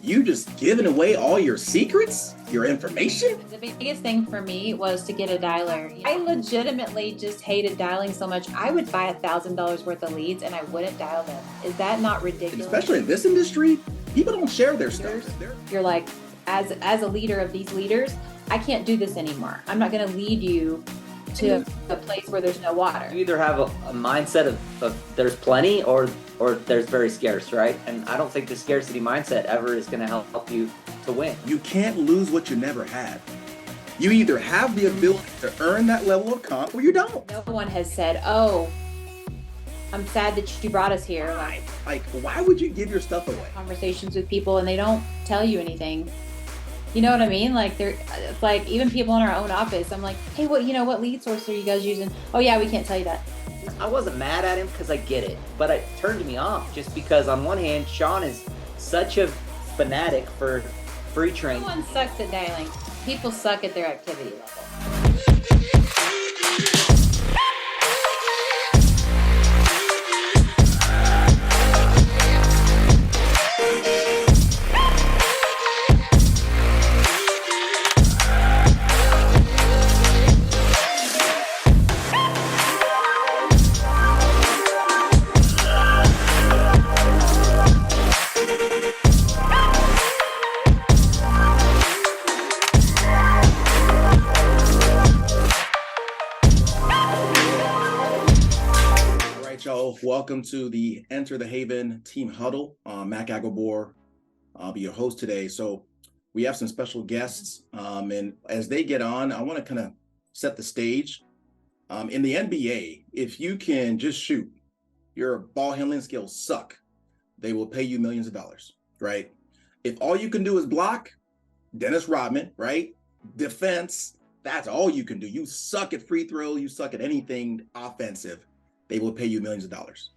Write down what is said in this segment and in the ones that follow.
You just giving away all your secrets, your information? The biggest thing for me was to get a dialer. I legitimately just hated dialing so much. I would buy $1,000 worth of leads and I wouldn't dial them. Is that not ridiculous? And especially in this industry, people don't share their stuff. You're like, as a leader of these leaders, I can't do this anymore. I'm not going to lead you to a place where there's no water. You either have a mindset of there's plenty or there's very scarce, right? And I don't think the scarcity mindset ever is going to help you to win. You can't lose what you never had. You either have the ability to earn that level of comp or you don't. No one has said, oh, I'm sad that you brought us here. Like, why would you give your stuff away? Conversations with people and they don't tell you anything. You know what I mean? Like it's like even people in our own office, I'm like, hey, what lead source are you guys using? Oh yeah, we can't tell you that. I wasn't mad at him because I get it, but it turned me off just because on one hand, Sean is such a fanatic for free training. No one sucks at dialing. People suck at their activity level. Welcome to the Enter the Haven Team Huddle. Mac Agabor, I'll be your host today. So we have some special guests, and as they get on, I want to kind of set the stage. In the NBA, if you can just shoot, your ball handling skills suck, they will pay you millions of dollars, right? If all you can do is block, Dennis Rodman, right? Defense, that's all you can do. You suck at free throw, you suck at anything offensive, they will pay you millions of dollars.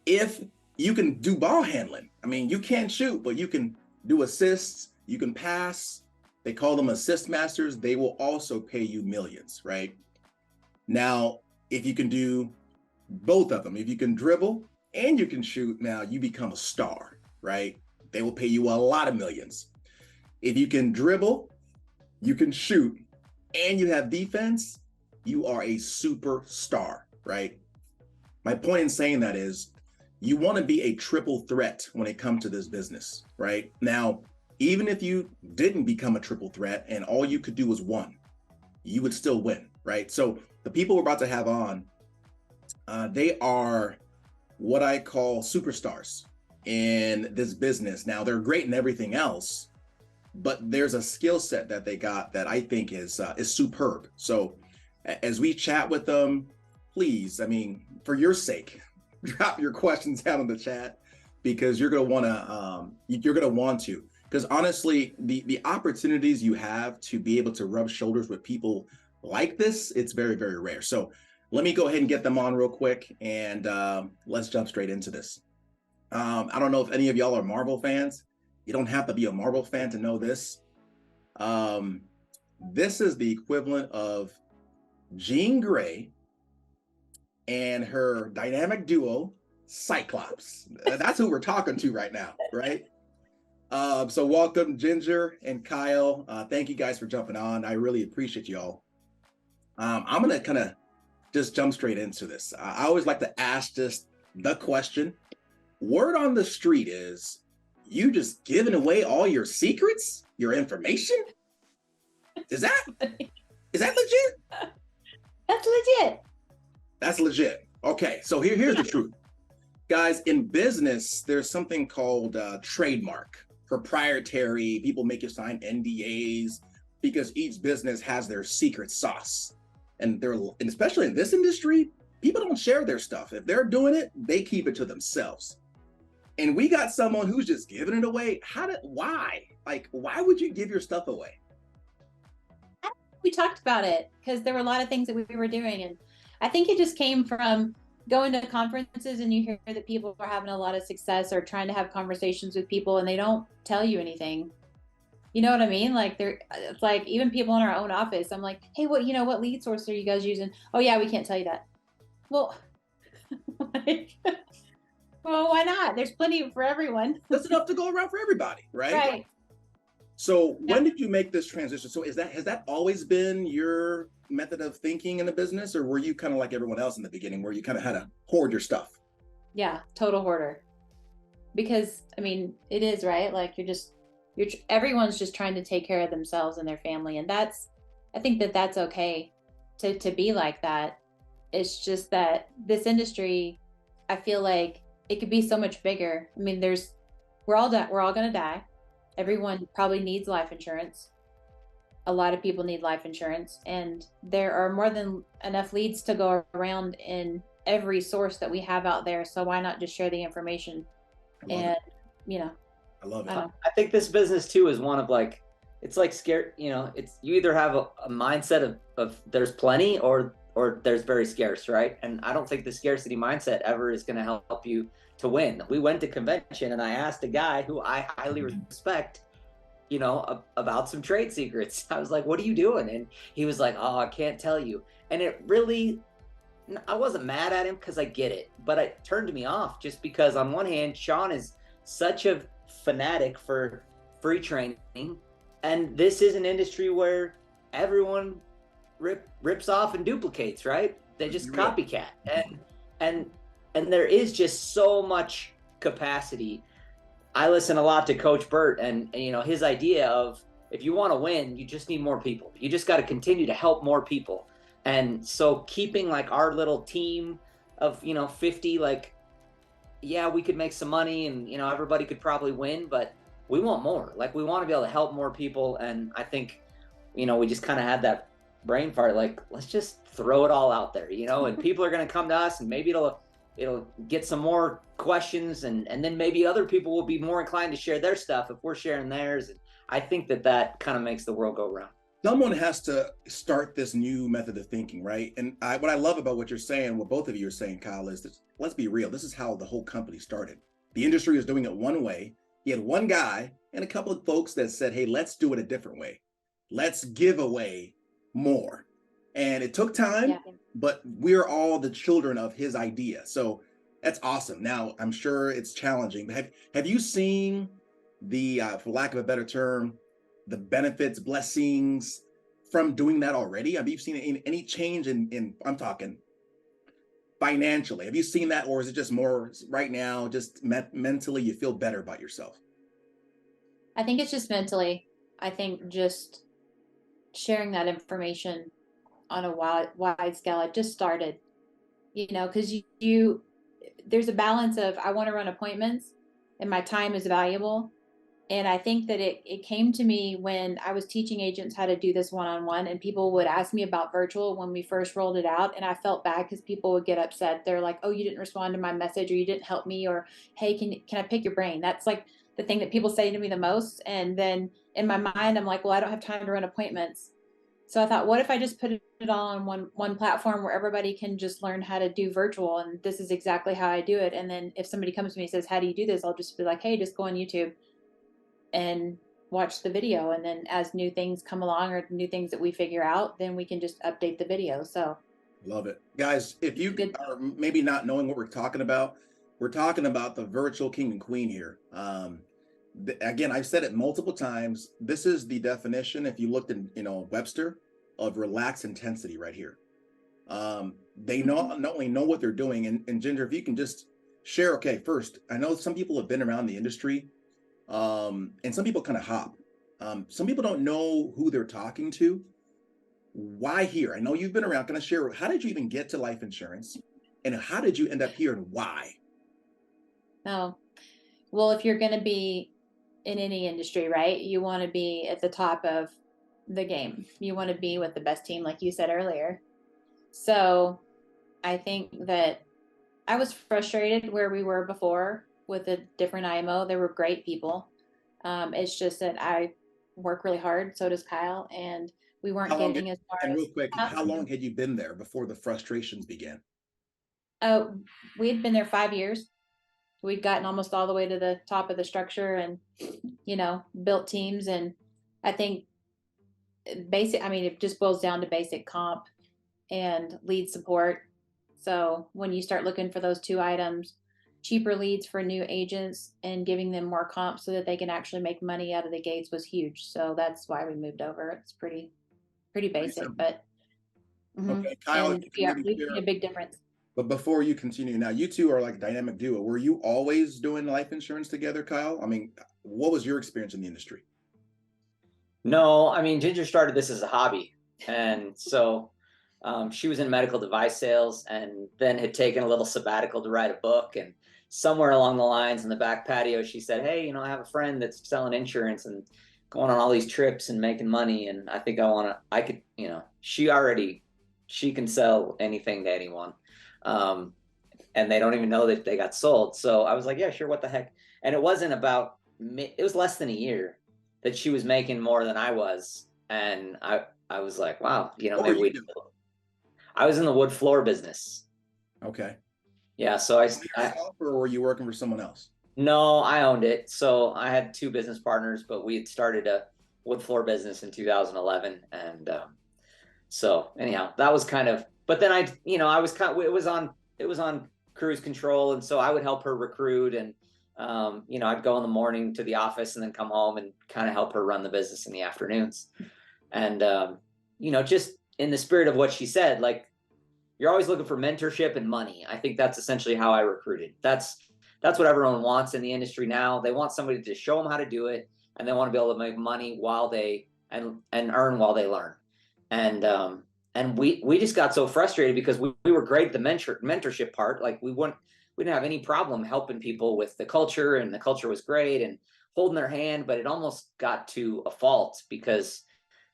If you can do ball handling, I mean, you can't shoot, but you can do assists, you can pass, they call them assist masters, they will also pay you millions, right? Now, if you can do both of them, if you can dribble and you can shoot, now you become a star, right? They will pay you a lot of millions. If you can dribble, you can shoot, and you have defense, you are a superstar. Right? My point in saying that is you want to be a triple threat when it comes to this business, right? Now, even if you didn't become a triple threat and all you could do was one, you would still win, right? So the people we're about to have on, they are what I call superstars in this business. Now, they're great in everything else, but there's a skill set that they got that I think is superb. So as we chat with them, please, I mean, for your sake, drop your questions down in the chat because you're going to want to, because honestly, the opportunities you have to be able to rub shoulders with people like this, it's very, very rare. So let me go ahead and get them on real quick and let's jump straight into this. I don't know if any of y'all are Marvel fans. You don't have to be a Marvel fan to know this. This is the equivalent of Jean Grey and her dynamic duo, Cyclops. That's who we're talking to right now, right? So welcome, Ginger and Kyle. Thank you guys for jumping on. I really appreciate y'all. I'm gonna kind of just jump straight into this. I always like to ask just the question. Word on the street is, you just giving away all your secrets, your information? Is that legit? That's legit. That's legit. Okay, so here's the truth. Guys, in business, there's something called trademark, proprietary. People make you sign NDAs because each business has their secret sauce. And especially in this industry, people don't share their stuff. If they're doing it, they keep it to themselves. And we got someone who's just giving it away. Why? Like, why would you give your stuff away? We talked about it because there were a lot of things that we were doing, and I think it just came from going to conferences and you hear that people are having a lot of success or trying to have conversations with people and they don't tell you anything. You know what I mean? Like it's like even people in our own office, I'm like, hey, what lead source are you guys using? Oh yeah, we can't tell you that. Well, like, Well, why not? There's plenty for everyone. There's enough to go around for everybody, right? Right. So Yeah. when did you make this transition? So has that always been your method of thinking in the business, or were you kind of like everyone else in the beginning, where you kind of had to hoard your stuff? Yeah, total hoarder. Because I mean, it is, right? Like everyone's just trying to take care of themselves and their family, and I think that's okay to be like that. It's just that this industry, I feel like it could be so much bigger. I mean, we're all going to die. Everyone probably needs life insurance. A lot of people need life insurance, and there are more than enough leads to go around in every source that we have out there. So why not just share the information? I love And, it. you know, I love I it. don't know. I think this business too is one of like, it's like scarce, it's you either have a mindset of there's plenty or there's very scarce, right? And I don't think the scarcity mindset ever is going to help you to win. We went to convention and I asked a guy who I highly respect, about some trade secrets. I was like, what are you doing? And he was like, oh, I can't tell you. And it really, I wasn't mad at him because I get it, but it turned me off just because on one hand, Sean is such a fanatic for free training. And this is an industry where everyone rips off and duplicates, right? They just copycat. And and there is just so much capacity. I listen a lot to Coach Burt and his idea of if you want to win, you just need more people. You just got to continue to help more people. And so keeping like our little team of 50, like, yeah, we could make some money and everybody could probably win, but we want more. Like, we want to be able to help more people. And I think we just kind of had that brain fart, like, let's just throw it all out there, and people are going to come to us and maybe it'll get some more questions and then maybe other people will be more inclined to share their stuff if we're sharing theirs. And I think that kind of makes the world go round. Someone has to start this new method of thinking, right? And what I love about what you're saying, what both of you are saying, Kyle, is that, let's be real, this is how the whole company started. The industry was doing it one way. You had one guy and a couple of folks that said, hey, let's do it a different way. Let's give away more. And it took time, but we're all the children of his idea. So that's awesome. Now, I'm sure it's challenging. Have you seen the, for lack of a better term, the benefits, blessings from doing that already? Have you seen any change in I'm talking financially? Have you seen that, or is it just more right now, just mentally you feel better about yourself? I think it's just mentally. I think just sharing that information on a wide scale. I just started, because there's a balance of I want to run appointments and my time is valuable. And I think that it came to me when I was teaching agents how to do this one-on-one, and people would ask me about virtual when we first rolled it out. And I felt bad because people would get upset. They're like, oh, you didn't respond to my message, or you didn't help me, or, hey, can I pick your brain? That's like the thing that people say to me the most. And then in my mind, I'm like, well, I don't have time to run appointments. So I thought, what if I just put it all on one platform where everybody can just learn how to do virtual? And this is exactly how I do it. And then if somebody comes to me and says, how do you do this? I'll just be like, hey, just go on YouTube and watch the video. And then as new things come along or new things that we figure out, then we can just update the video. So love it. Guys, if you are maybe not knowing what we're talking about the virtual king and queen here. Again, I've said it multiple times. This is the definition, if you looked in Webster, of relaxed intensity right here. They not only know what they're doing, and Ginger, if you can just share, okay, first, I know some people have been around the industry, and some people kind of hop. Some people don't know who they're talking to. Why here? I know you've been around. Can I share, how did you even get to life insurance? And how did you end up here, and why? Oh, well, if you're going to be in any industry, right, you want to be at the top of the game. You want to be with the best team, like you said earlier. So I think that I was frustrated where we were before with a different IMO. There were great people. It's just that I work really hard. So does Kyle. And we weren't getting as far. And real quick, how long had you been there before the frustrations began? We had been there 5 years. We'd gotten almost all the way to the top of the structure and, built teams. And I think it just boils down to basic comp and lead support. So when you start looking for those two items, cheaper leads for new agents and giving them more comp so that they can actually make money out of the gates was huge. So that's why we moved over. It's pretty basic, but okay, Kyle, and we've seen a big difference. But before you continue, now you two are like a dynamic duo. Were you always doing life insurance together, Kyle? I mean, what was your experience in the industry? No, I mean, Ginger started this as a hobby. And so she was in medical device sales and then had taken a little sabbatical to write a book. And somewhere along the lines in the back patio, she said, hey, I have a friend that's selling insurance and going on all these trips and making money. And I think she can sell anything to anyone. And they don't even know that they got sold. So I was like, yeah, sure. What the heck? And it was less than a year that she was making more than I was. And I was like, wow, maybe I was in the wood floor business. Okay. Yeah. So or were you working for someone else? No, I owned it. So I had two business partners, but we had started a wood floor business in 2011. And so anyhow, that was kind of, but then it was on cruise control. And so I would help her recruit and, I'd go in the morning to the office and then come home and kind of help her run the business in the afternoons. And, just in the spirit of what she said, like, you're always looking for mentorship and money. I think that's essentially how I recruited. That's what everyone wants in the industry now. They want somebody to show them how to do it, and they want to be able to make money and earn while they learn. And we just got so frustrated because we were great at the mentorship part. Like we didn't have any problem helping people with the culture, and the culture was great and holding their hand, but it almost got to a fault because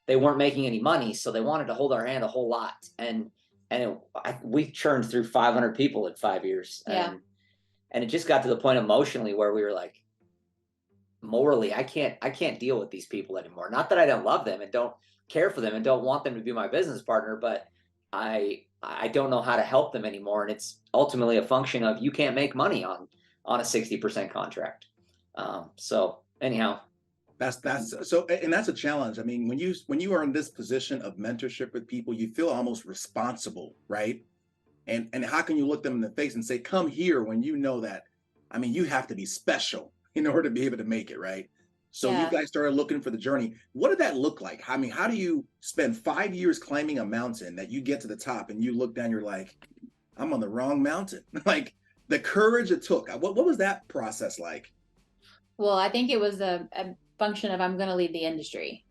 they weren't making any money. So they wanted to hold our hand a whole lot. We churned through 500 people in 5 years. Yeah. And it just got to the point emotionally where we were like, morally, I can't deal with these people anymore. Not that I don't love them and don't care for them and don't want them to be my business partner, but I don't know how to help them anymore. And it's ultimately a function of you can't make money on a 60% contract. So anyhow, that's a challenge. I mean, when you are in this position of mentorship with people, you feel almost responsible, right? And how can you look them in the face and say, come here, when you know that, I mean, you have to be special in order to be able to make it, right? So you guys started looking for the journey. What did that look like? I mean, how do you spend 5 years climbing a mountain that you get to the top and you look down, you're like, I'm on the wrong mountain? Like the courage it took. What was that process like? Well, I think it was a function of, I'm going to leave the industry.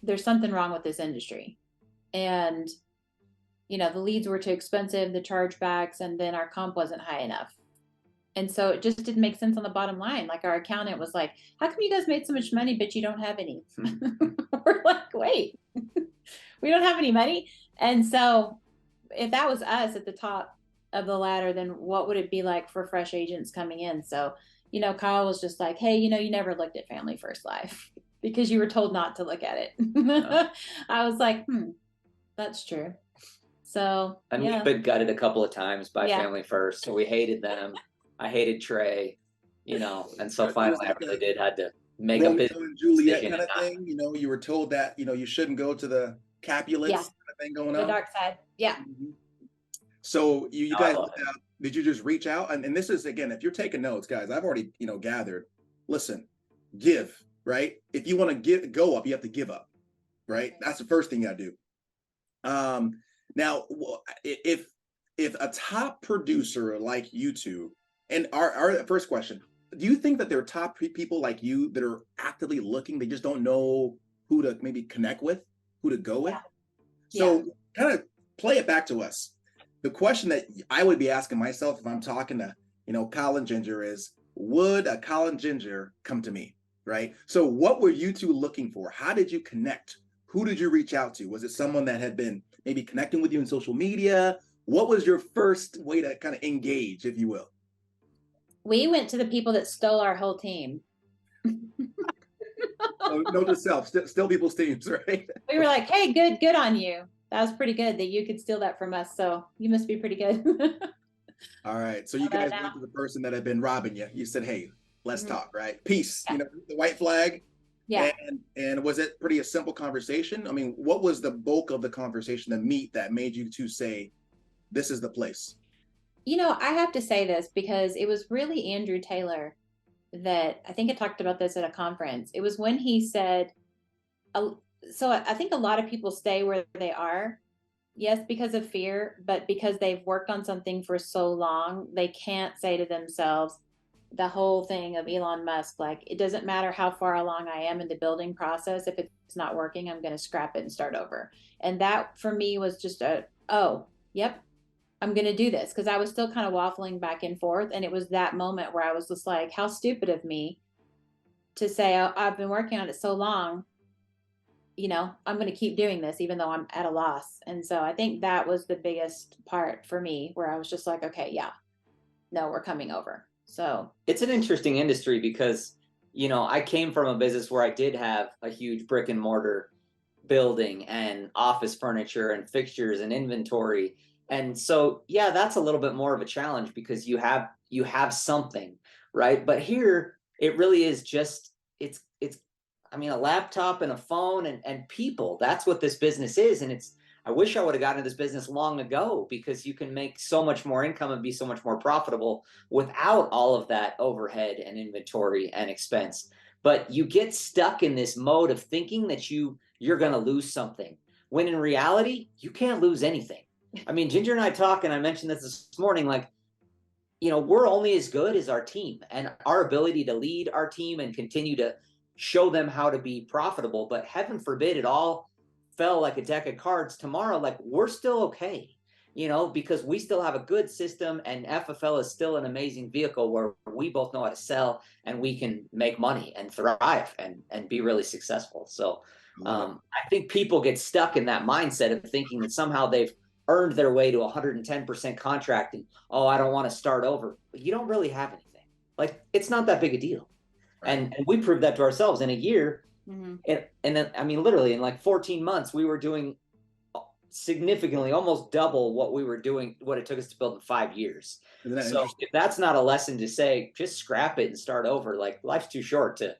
There's something wrong with this industry. And, the leads were too expensive, the chargebacks, and then our comp wasn't high enough. And so it just didn't make sense on the bottom line. Like our accountant was like, how come you guys made so much money, but you don't have any? We're like, wait, we don't have any money. And so if that was us at the top of the ladder, then what would it be like for fresh agents coming in? So, Kyle was just like, hey, you never looked at Family First Life because you were told not to look at it. No. I was like, that's true. So, and we've been gutted a couple of times by Family First. So we hated them. I hated Trey, and so finally I really had to make a business and Juliet kind of thing. You were told that, you shouldn't go to the Capulets kind of thing going on. The dark side. Yeah. Mm-hmm. So you guys, did you just reach out? And this is, again, if you're taking notes, guys, I've already, gathered, listen, give, right? If you want to go up, you have to give up, right? That's the first thing you gotta do. Now, if a top producer like you two, and our first question, do you think that there are top people like you that are actively looking, they just don't know who to maybe connect with, who to go with? So kind of play it back to us. The question that I would be asking myself if I'm talking to, Kyle and Ginger is, would a Kyle and Ginger come to me, right? So what were you two looking for? How did you connect? Who did you reach out to? Was it someone that had been maybe connecting with you in social media? What was your first way to kind of engage, if you will? We went to the people that stole our whole team. Note to self, still people's teams, right? We were like, hey, good on you. That was pretty good that you could steal that from us. So you must be pretty good. All right. So you guys went to the person that had been robbing you. You said, hey, let's talk, right? Peace, the white flag. Yeah. And was it a simple conversation? I mean, what was the bulk of the conversation, the meat that made you two say, this is the place? I have to say this because it was really Andrew Taylor that I think I talked about this at a conference. It was when he said, so I think a lot of people stay where they are, yes, because of fear, but because they've worked on something for so long, they can't say to themselves the whole thing of Elon Musk, like, it doesn't matter how far along I am in the building process. If it's not working, I'm going to scrap it and start over. And that for me was just oh, yep, I'm going to do this. Cause I was still kind of waffling back and forth. And it was that moment where I was just like, how stupid of me to say, oh, I've been working on it so long, I'm going to keep doing this, even though I'm at a loss. And so I think that was the biggest part for me where I was just like, okay, yeah, no, we're coming over. So it's an interesting industry because, I came from a business where I did have a huge brick and mortar building and office furniture and fixtures and inventory. And so, yeah, that's a little bit more of a challenge because you have something, right? But here it really is just, it's a laptop and a phone and people. That's what this business is. And I wish I would have gotten into this business long ago because you can make so much more income and be so much more profitable without all of that overhead and inventory and expense. But you get stuck in this mode of thinking that you're going to lose something, when in reality, you can't lose anything. I mean, Ginger and I talk, and I mentioned this morning, like, we're only as good as our team and our ability to lead our team and continue to show them how to be profitable. But heaven forbid it all fell like a deck of cards tomorrow. Like, we're still okay, because we still have a good system, and FFL is still an amazing vehicle where we both know how to sell and we can make money and thrive and be really successful. So I think people get stuck in that mindset of thinking that somehow they've earned their way to 110% contracting. Oh, I don't want to start over. But you don't really have anything. Like, it's not that big a deal. Right. And we proved that to ourselves in a year. Mm-hmm. And then, literally in like 14 months, we were doing significantly, almost double what we were doing, what it took us to build in 5 years. So if that's not a lesson to say, just scrap it and start over, like, life's too short to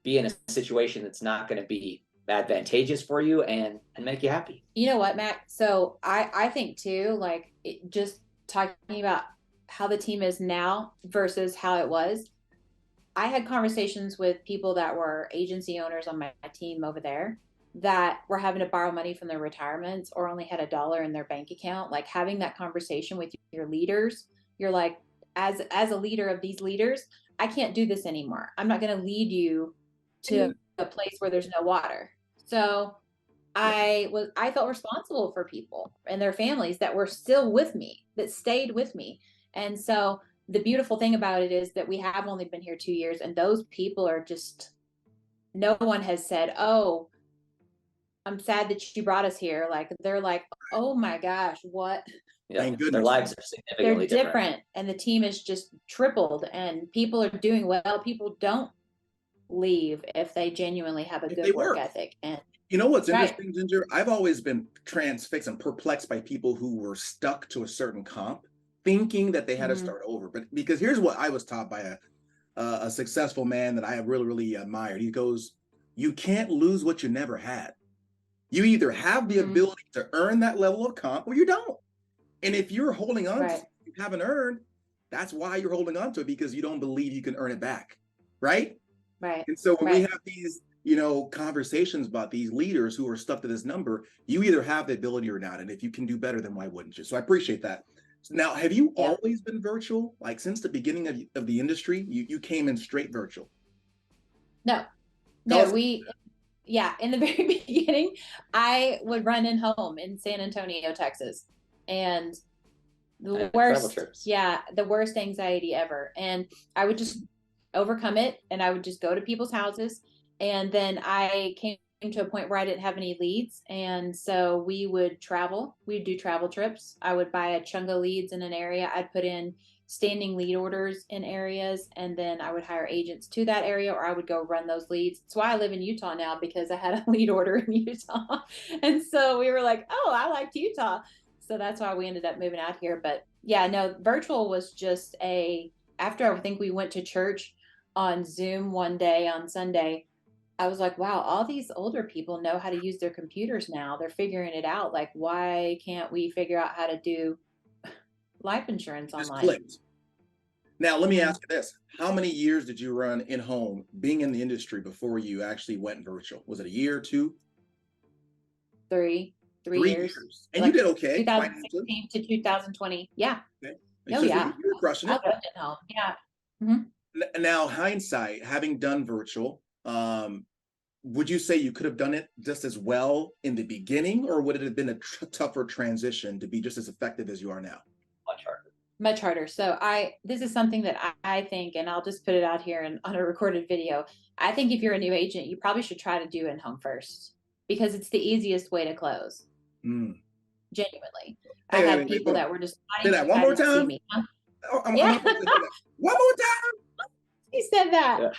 be in a situation that's not going to be advantageous for you and make you happy. You know what, Mac? So I think too, like, just talking about how the team is now versus how it was. I had conversations with people that were agency owners on my team over there that were having to borrow money from their retirements or only had $1 in their bank account. Like, having that conversation with your leaders, you're like, as a leader of these leaders, I can't do this anymore. I'm not going to lead you to a place where there's no water. So I felt responsible for people and their families that were still with me, that stayed with me. And so the beautiful thing about it is that we have only been here 2 years, and those people are just, no one has said, oh, I'm sad that you brought us here. Like, they're like, oh my gosh, what? Yeah, thank goodness. Their lives are significantly different. And the team is just tripled, and people are doing well. People don't leave if they genuinely have a good work ethic. And you know what's interesting, right, Ginger? I've always been transfixed and perplexed by people who were stuck to a certain comp, thinking that they had to start over. But because here's what I was taught by a successful man that I have really, really admired. He goes, you can't lose what you never had. You either have the ability to earn that level of comp or you don't. And if you're holding on to something you haven't earned, that's why you're holding on to it, because you don't believe you can earn it back. Right? Right. And so when we have these, conversations about these leaders who are stuck to this number, you either have the ability or not. And if you can do better, then why wouldn't you? So I appreciate that. So now, have you always been virtual? Like, since the beginning of the industry, you came in straight virtual? No, in the very beginning, I would run in home in San Antonio, Texas. And the worst anxiety ever. And I would just overcome it, and I would just go to people's houses. And then I came to a point where I didn't have any leads. And so we would travel. We'd do travel trips. I would buy a chunk of leads in an area. I'd put in standing lead orders in areas, and then I would hire agents to that area, or I would go run those leads. That's why I live in Utah now, because I had a lead order in Utah. And so we were like, oh, I liked Utah. So that's why we ended up moving out here. But yeah, no, virtual was just after I think we went to church on Zoom one day on Sunday, I was like, wow, all these older people know how to use their computers now. They're figuring it out. Like, why can't we figure out how to do life insurance Just online. clicked. Now, let me ask you this. How many years did you run in-home being in the industry before you actually went virtual? Was it a year or two? Three 3 years. And Like you did okay. 2016 to 2020. Yeah. Okay. Oh, So yeah. you were crushing I it. loved it home. Yeah. Mm-hmm. Now, hindsight, having done virtual, would you say you could have done it just as well in the beginning, or would it have been a tougher transition to be just as effective as you are now? Much harder. Much harder. So this is something that I think, and I'll just put it out here and on a recorded video. I think if you're a new agent, you probably should try to do in-home first because it's the easiest way to close. Genuinely. I had people that were just say that one more time. Me. Huh? Yeah. One more time. He said that. Yeah.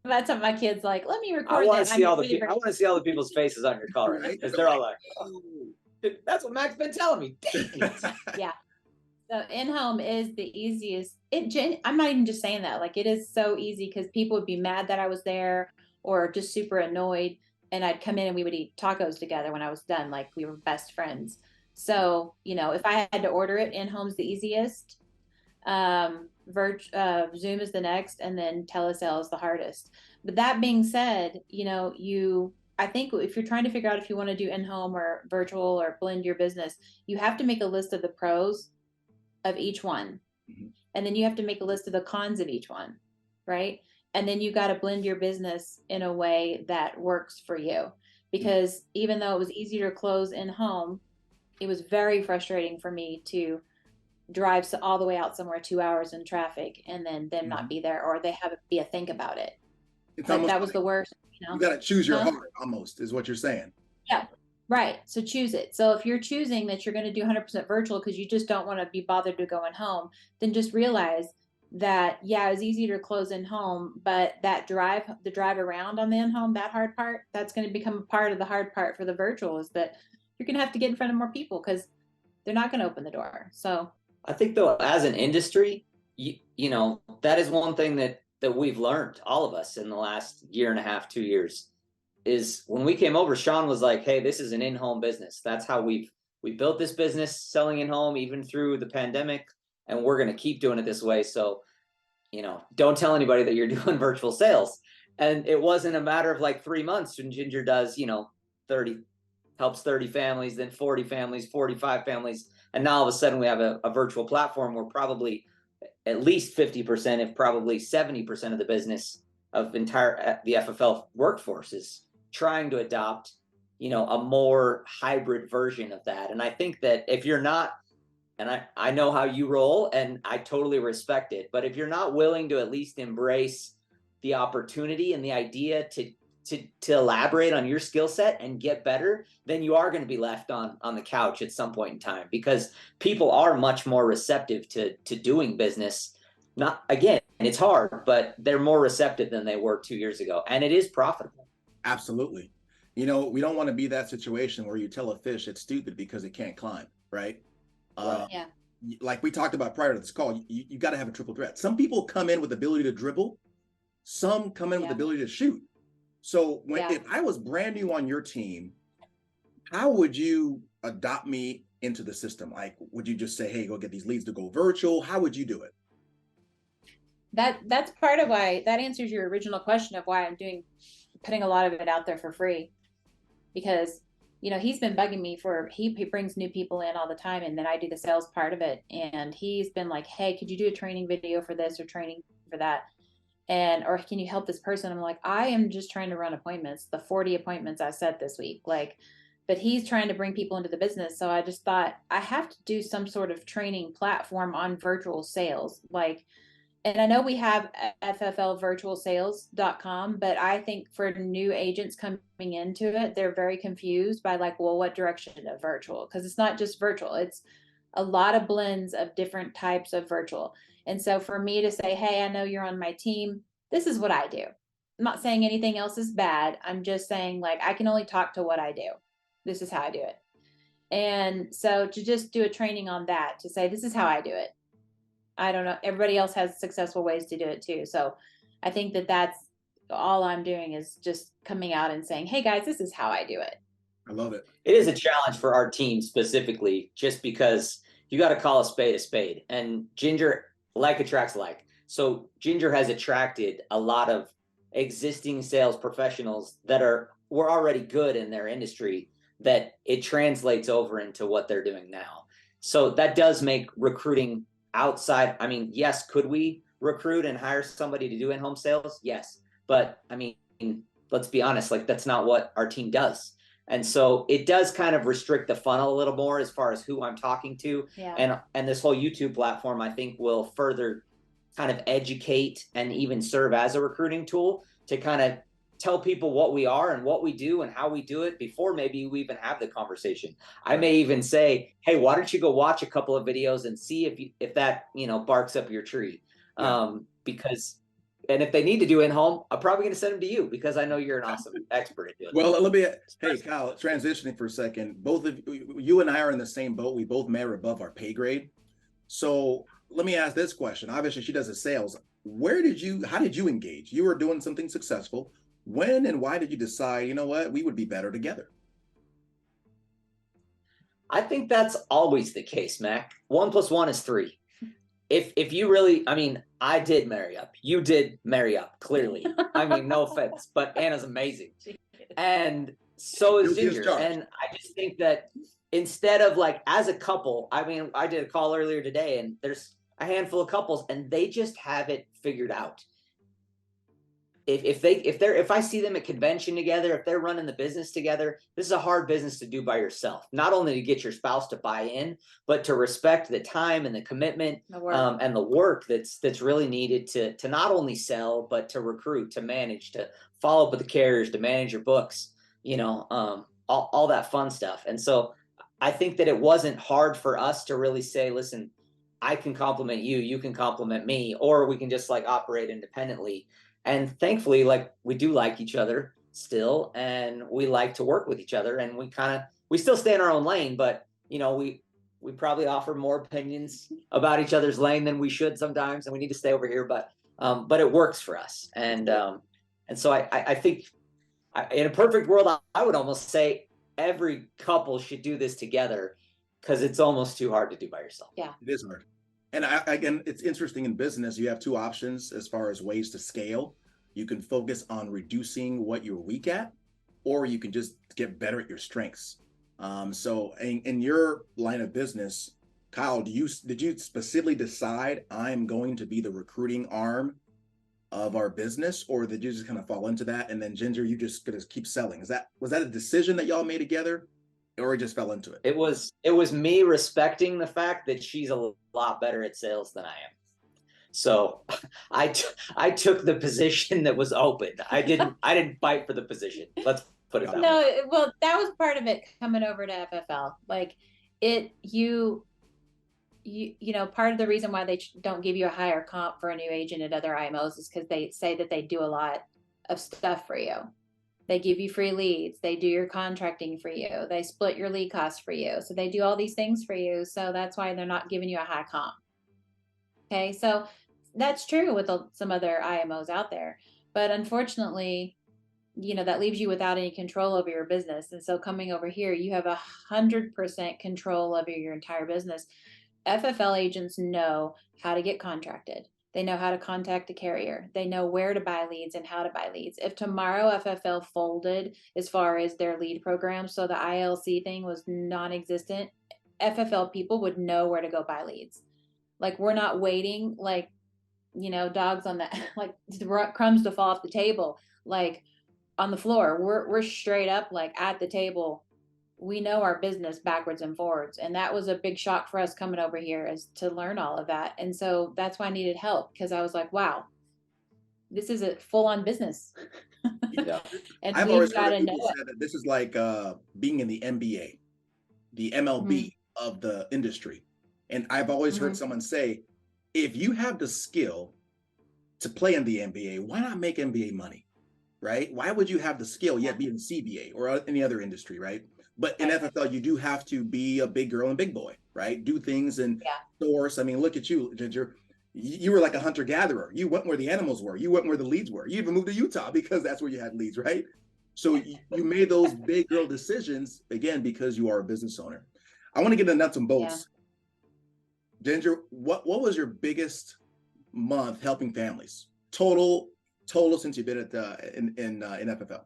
That's what my kids like. Let me record. I want to see all the people's faces on your call, right? Because they're all like, oh, "That's what Mac's been telling me." Yeah. So in-home is the easiest. I'm not even just saying that. Like, it is so easy because people would be mad that I was there or just super annoyed. And I'd come in and we would eat tacos together when I was done. Like, we were best friends. So, if I had to order it, in-home's the easiest. Zoom is the next, and then telesale is the hardest. But that being said, I think if you're trying to figure out if you want to do in-home or virtual or blend your business, you have to make a list of the pros of each one. Mm-hmm. And then you have to make a list of the cons of each one, right? And then you got to blend your business in a way that works for you. Because even though it was easier to close in home, it was very frustrating for me to drive all the way out somewhere 2 hours in traffic and then them not be there, or they have to be a think about it. Like, that was the worst. You got to choose your heart, almost, is what you're saying. Yeah. Right. So choose it. So if you're choosing that you're going to do 100% virtual because you just don't want to be bothered to going home, then just realize that, yeah, it's easier to close in home, but the drive around on the in-home, that hard part, that's going to become a part of the hard part for the virtual, is that you're going to have to get in front of more people because they're not going to open the door. So I think, though, as an industry, that is one thing that we've learned, all of us, in the last year and a half, 2 years, is when we came over, Sean was like, "Hey, this is an in-home business. That's how we built this business, selling in-home, even through the pandemic, and we're going to keep doing it this way. So, don't tell anybody that you're doing virtual sales." And it wasn't a matter of like 3 months when Ginger does, helps 30 families, then 40 families, 45 families. And now all of a sudden we have a virtual platform where probably at least 50%, if probably 70% of the business of the FFL workforce is trying to adopt, a more hybrid version of that. And I think that if you're not, and I know how you roll and I totally respect it, but if you're not willing to at least embrace the opportunity and the idea to elaborate on your skill set and get better, then you are going to be left on the couch at some point in time, because people are much more receptive to doing business. Not, again, it's hard, but they're more receptive than they were 2 years ago, and it is profitable. Absolutely. We don't want to be that situation where you tell a fish it's stupid because it can't climb, right? Yeah. Like we talked about prior to this call, you got to have a triple threat. Some people come in with the ability to dribble. Some come in with the ability to shoot. So if I was brand new on your team, how would you adopt me into the system? Like, would you just say, "Hey, go get these leads to go virtual"? How would you do it? That's part of why that answers your original question of why I'm putting a lot of it out there for free, because he's been bugging me he brings new people in all the time, and then I do the sales part of it, and he's been like, "Hey, could you do a training video for this or training for that? Or can you help this person?" I'm like, I am just trying to run appointments, the 40 appointments I set this week. But he's trying to bring people into the business. So I just thought I have to do some sort of training platform on virtual sales. And I know we have FFL Virtual Sales.com, but I think for new agents coming into it, they're very confused by well, what direction of virtual? Because it's not just virtual. It's a lot of blends of different types of virtual. And so for me to say, "Hey, I know you're on my team. This is what I do." I'm not saying anything else is bad. I'm just saying, I can only talk to what I do. This is how I do it. And so to just do a training on that, to say, this is how I do it. I don't know. Everybody else has successful ways to do it too. So I think that's all I'm doing, is just coming out and saying, "Hey guys, this is how I do it." I love it. It is a challenge for our team specifically, just because, you got to call a spade. And Ginger, like attracts like. So Ginger has attracted a lot of existing sales professionals that were already good in their industry, that it translates over into what they're doing now. So that does make recruiting outside. I mean, yes, could we recruit and hire somebody to do in-home sales? Yes. But I mean, let's be honest, like that's not what our team does. And so it does kind of restrict the funnel a little more as far as who I'm talking to. Yeah. And this whole YouTube platform, I think, will further kind of educate and even serve as a recruiting tool to kind of tell people what we are and what we do and how we do it before maybe we even have the conversation. I may even say, hey, why don't you go watch a couple of videos and see if that, barks up your tree. Yeah. And if they need to do in-home, I'm probably going to send them to you because I know you're an awesome expert at doing it. Well, hey, Kyle, transitioning for a second. Both of you and I are in the same boat. We both merit above our pay grade. So let me ask this question. Obviously, she does the sales. How did you engage? You were doing something successful. When and why did you decide, you know what, we would be better together? I think that's always the case, Mac. 1 + 1 is 3. If you really, I mean, I did marry up. You did marry up, clearly. I mean, no offense, but Anna's amazing. And so is Ginger. And I just think that instead of like as a couple, I mean, I did a call earlier today and there's a handful of couples and they just have it figured out. If I see them at convention together, if they're running the business together, this is a hard business to do by yourself. Not only to get your spouse to buy in, but to respect the time and the commitment and the work that's really needed to not only sell, but to recruit, to manage, to follow up with the carriers, to manage your books, all that fun stuff. And so I think that it wasn't hard for us to really say, listen, I can compliment you, you can compliment me, or we can just like operate independently. And thankfully, like we do like each other still, and we like to work with each other, and we still stay in our own lane, but we probably offer more opinions about each other's lane than we should sometimes, and we need to stay over here, but it works for us. And so I think in a perfect world, I would almost say every couple should do this together because it's almost too hard to do by yourself. Yeah, it is hard. And again, it's interesting in business, you have two options as far as ways to scale. You can focus on reducing what you're weak at, or you can just get better at your strengths. So in your line of business, Kyle, did you specifically decide I'm going to be the recruiting arm of our business, or did you just kind of fall into that? And then Ginger, you just gonna keep selling. Was that a decision that y'all made together? Or it just fell into it? It was me respecting the fact that she's a lot better at sales than I am. So I took the position that was open. I didn't fight for the position. Let's put it that way. No, well, that was part of it coming over to FFL. Like part of the reason why they don't give you a higher comp for a new agent at other IMOs is because they say that they do a lot of stuff for you. They give you free leads. They do your contracting for you. They split your lead costs for you. So they do all these things for you. So that's why they're not giving you a high comp. Okay. So that's true with some other IMOs out there. But unfortunately, that leaves you without any control over your business. And so coming over here, you have 100% control over your entire business. FFL agents know how to get contracted. They know how to contact a carrier. They know where to buy leads and how to buy leads. If tomorrow FFL folded as far as their lead program, so the ILC thing was non-existent, FFL people would know where to go buy leads. Like we're not waiting like, dogs on like the crumbs to fall off the table, like on the floor. We're straight up like at the table. We know our business backwards and forwards. And that was a big shock for us coming over here, is to learn all of that. And so that's why I needed help, because I was like, wow, this is a full-on business. Yeah. And I've always heard people say that this is like being in the NBA, the MLB of the industry. And I've always heard someone say, if you have the skill to play in the NBA, why not make NBA money, right? Why would you have the skill yet be in CBA or any other industry, right? But in FFL, you do have to be a big girl and big boy, right? Do things and source. I mean, look at you, Ginger. You were like a hunter-gatherer. You went where the animals were. You went where the leads were. You even moved to Utah because that's where you had leads, right? So you made those big girl decisions, again, because you are a business owner. I want to get into nuts and bolts. Ginger, what was your biggest month helping families? Total since you've been at in FFL.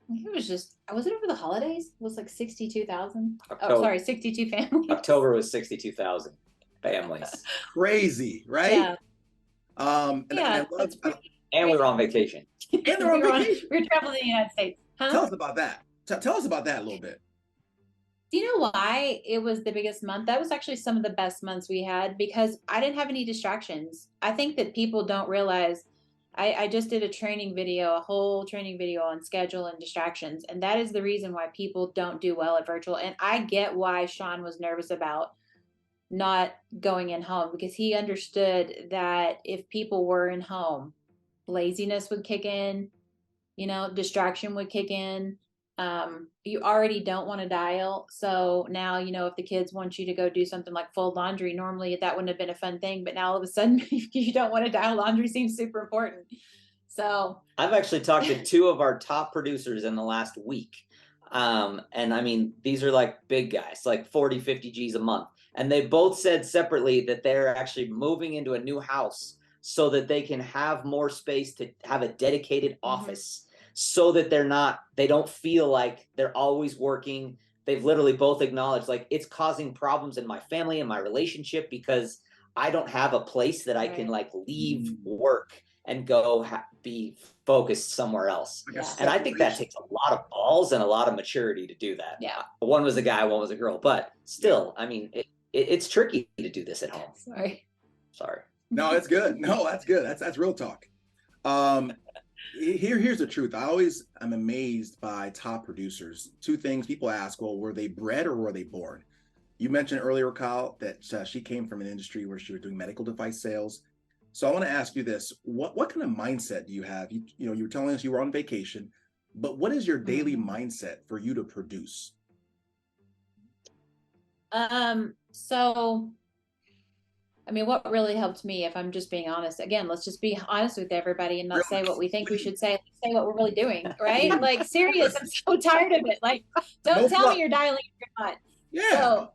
It was it over the holidays? It was like 62,000. October. Oh, sorry, 62 families. October was 62,000 families. Crazy, right? Yeah. And we were on vacation. And they're on vacation. We were traveling in the United States. Huh? Tell us about that. Tell us about that a little bit. Do you know why it was the biggest month? That was actually some of the best months we had because I didn't have any distractions. I think that people don't realize I just did a whole training video on schedule and distractions. And that is the reason why people don't do well at virtual. And I get why Sean was nervous about not going in home because he understood that if people were in home, laziness would kick in, distraction would kick in. You already don't want to dial. So now, if the kids want you to go do something like fold laundry, normally that wouldn't have been a fun thing, but now all of a sudden you don't want to dial. Laundry seems super important. So I've actually talked to two of our top producers in the last week. And I mean, these are like big guys, like 40, 50 G's a month. And they both said separately that they're actually moving into a new house so that they can have more space to have a dedicated office. So that they don't feel like they're always working. They've literally both acknowledged like it's causing problems in my family and my relationship because I don't have a place that I can like leave work and go be focused somewhere else. And I think that takes a lot of balls and a lot of maturity to do that. Yeah. One was a guy, one was a girl, but still, I mean, it's tricky to do this at home. Sorry. No, it's good. No, that's good. That's real talk. Here's the truth. I'm amazed by top producers. Two things people ask, well, were they bred or were they born? You mentioned earlier, Kyle, that she came from an industry where she was doing medical device sales. So I want to ask you this. What kind of mindset do you have? You were telling us you were on vacation, but what is your daily mindset for you to produce? So I mean, what really helped me, if I'm just being honest, again, let's just be honest with everybody and not say what we think we should say, say what we're really doing, right? Like, serious, I'm so tired of it. Like, don't tell me you're dialing if you're not. Yeah. So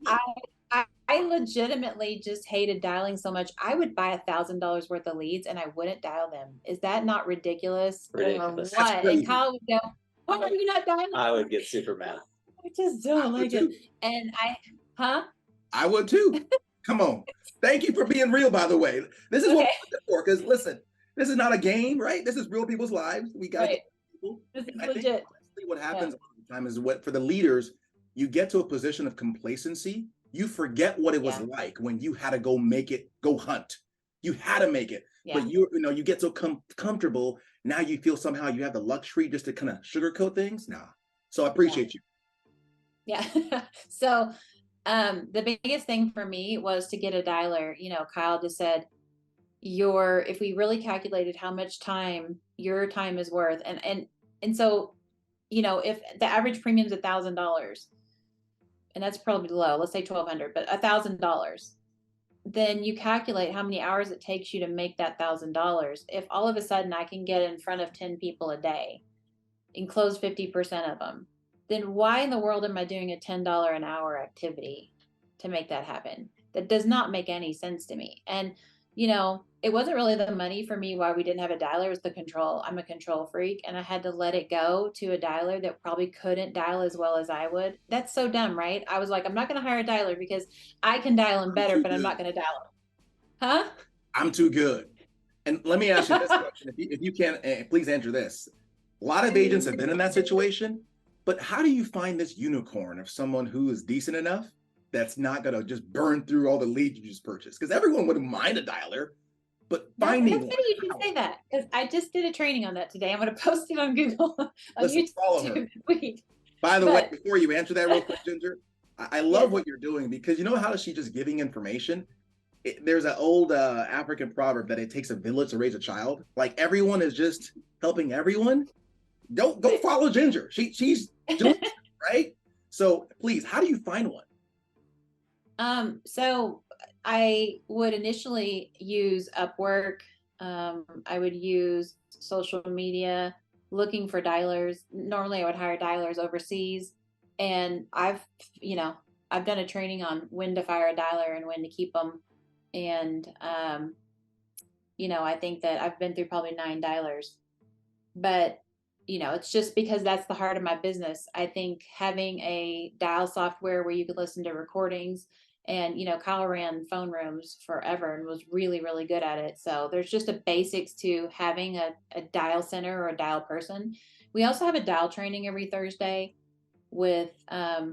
I legitimately just hated dialing so much. I would buy $1,000 worth of leads and I wouldn't dial them. Is that not ridiculous? Ridiculous. Or what? And Kyle would go, why are you not dialing? I would get super mad. I just don't like it. And I would too. Come on. Thank you for being real, by the way. This is what we're for, because listen, this is not a game, right? This is real people's lives. We got people. This is legit. legit. What happens all the time is for the leaders, you get to a position of complacency. You forget what it was like when you had to go hunt. You had to make it. But you get so comfortable. Now you feel somehow you have the luxury just to kind of sugarcoat things. Nah. So I appreciate you. Yeah. So the biggest thing for me was to get a dialer. Kyle just said, if we really calculated how much time your time is worth, and so, if the average premium is $1,000, and that's probably low, let's say 1,200, but $1,000, then you calculate how many hours it takes you to make that $1,000. If all of a sudden I can get in front of 10 people a day and close 50% of them, then why in the world am I doing a $10 an hour activity to make that happen? That does not make any sense to me. And, it wasn't really the money for me why we didn't have a dialer. It was the control. I'm a control freak, and I had to let it go to a dialer that probably couldn't dial as well as I would. That's so dumb, right? I was like, I'm not going to hire a dialer because I can dial him better, but I'm not going to dial him. Huh? I'm too good. And let me ask you this question. If you can, please answer this. A lot of agents have been in that situation. But how do you find this unicorn of someone who is decent enough that's not going to just burn through all the leads you just purchased? Because everyone wouldn't mind a dialer, but finding that's funny you should say that, because I just did a training on that today. I'm going to post it on Google. Listen, follow her. By the way, before you answer that real quick, Ginger, I love what you're doing, because you know how she's just giving information? There's an old African proverb that it takes a village to raise a child. Like, everyone is just helping everyone. Go follow Ginger. She's doing it, right? So please, how do you find one? So I would initially use Upwork. I would use social media, looking for dialers. Normally I would hire dialers overseas. And I've, I've done a training on when to fire a dialer and when to keep them. And, I think that I've been through probably 9 dialers, but it's just because that's the heart of my business. I think having a dial software where you could listen to recordings, and Kyle ran phone rooms forever and was really, really good at it. So there's just a basics to having a dial center or a dial person. We also have a dial training every Thursday with a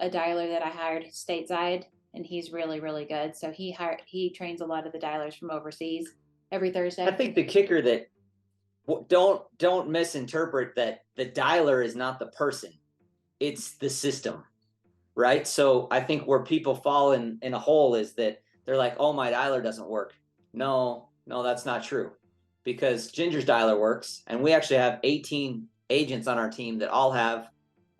dialer that I hired stateside, and he's really, really good. So he trains a lot of the dialers from overseas every Thursday. I think the kicker that don't misinterpret that the dialer is not the person, it's the system, right? So I think where people fall in a hole is that they're like, oh, my dialer doesn't work. No, that's not true, because Ginger's dialer works, and we actually have 18 agents on our team that all have